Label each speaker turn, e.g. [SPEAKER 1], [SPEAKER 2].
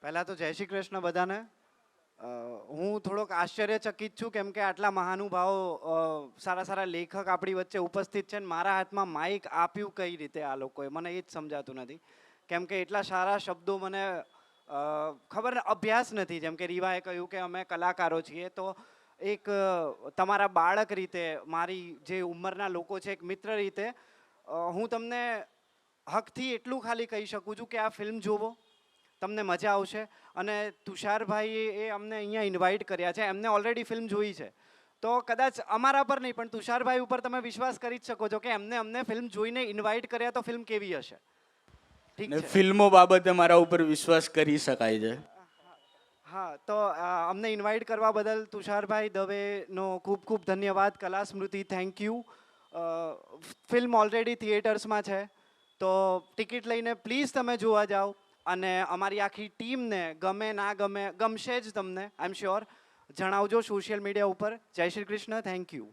[SPEAKER 1] પહેલાં તો જય શ્રી કૃષ્ણ બધાને. હું થોડોક આશ્ચર્યચકિત છું કેમ કે આટલા મહાનુભાવો સારા સારા લેખક આપણી વચ્ચે ઉપસ્થિત છે ને મારા હાથમાં માઇક આપ્યું કઈ રીતે આ લોકોએ, મને એ જ સમજાતું નથી. કેમ કે એટલા સારા શબ્દો મને ખબર ને અભ્યાસ નથી. જેમ કે રીવાએ કહ્યું કે અમે કલાકારો છીએ, તો એક તમારા બાળક રીતે, મારી જે ઉંમરના લોકો છે, એક મિત્ર રીતે હું તમને હકથી એટલું ખાલી કહી શકું છું કે આ ફિલ્મ જોવો, તમને મજા આવશે. અને તુષારભાઈએ એ અમને અહીંયા ઇન્વાઇટ કર્યા છે, એમને ઓલરેડી ફિલ્મ જોઈ છે, તો કદાચ અમારા પર નહીં પણ તુષારભાઈ ઉપર તમે વિશ્વાસ કરી જ શકો છો કે અમને ફિલ્મ જોઈને ઇન્વાઇટ કર્યા, તો ફિલ્મ કેવી હશે. ઠીક છે,
[SPEAKER 2] ફિલ્મો બાબતે મારા ઉપર વિશ્વાસ કરી શકાય છે.
[SPEAKER 1] હા, તો અમને ઇન્વાઇટ કરવા બદલ તુષારભાઈ દવેનો ખૂબ ખૂબ ધન્યવાદ. કલા સ્મૃતિ, થેન્ક યુ. ફિલ્મ ઓલરેડી થિયેટર્સમાં છે, તો ટિકિટ લઈને પ્લીઝ તમે જોવા જાઓ. અને અમારી આખી ટીમને ગમે ના ગમે, ગમશે જ તમને, આઈ એમ શ્યોર. જણાવજો સોશિયલ મીડિયા ઉપર. જય શ્રી કૃષ્ણ, થેન્ક યુ.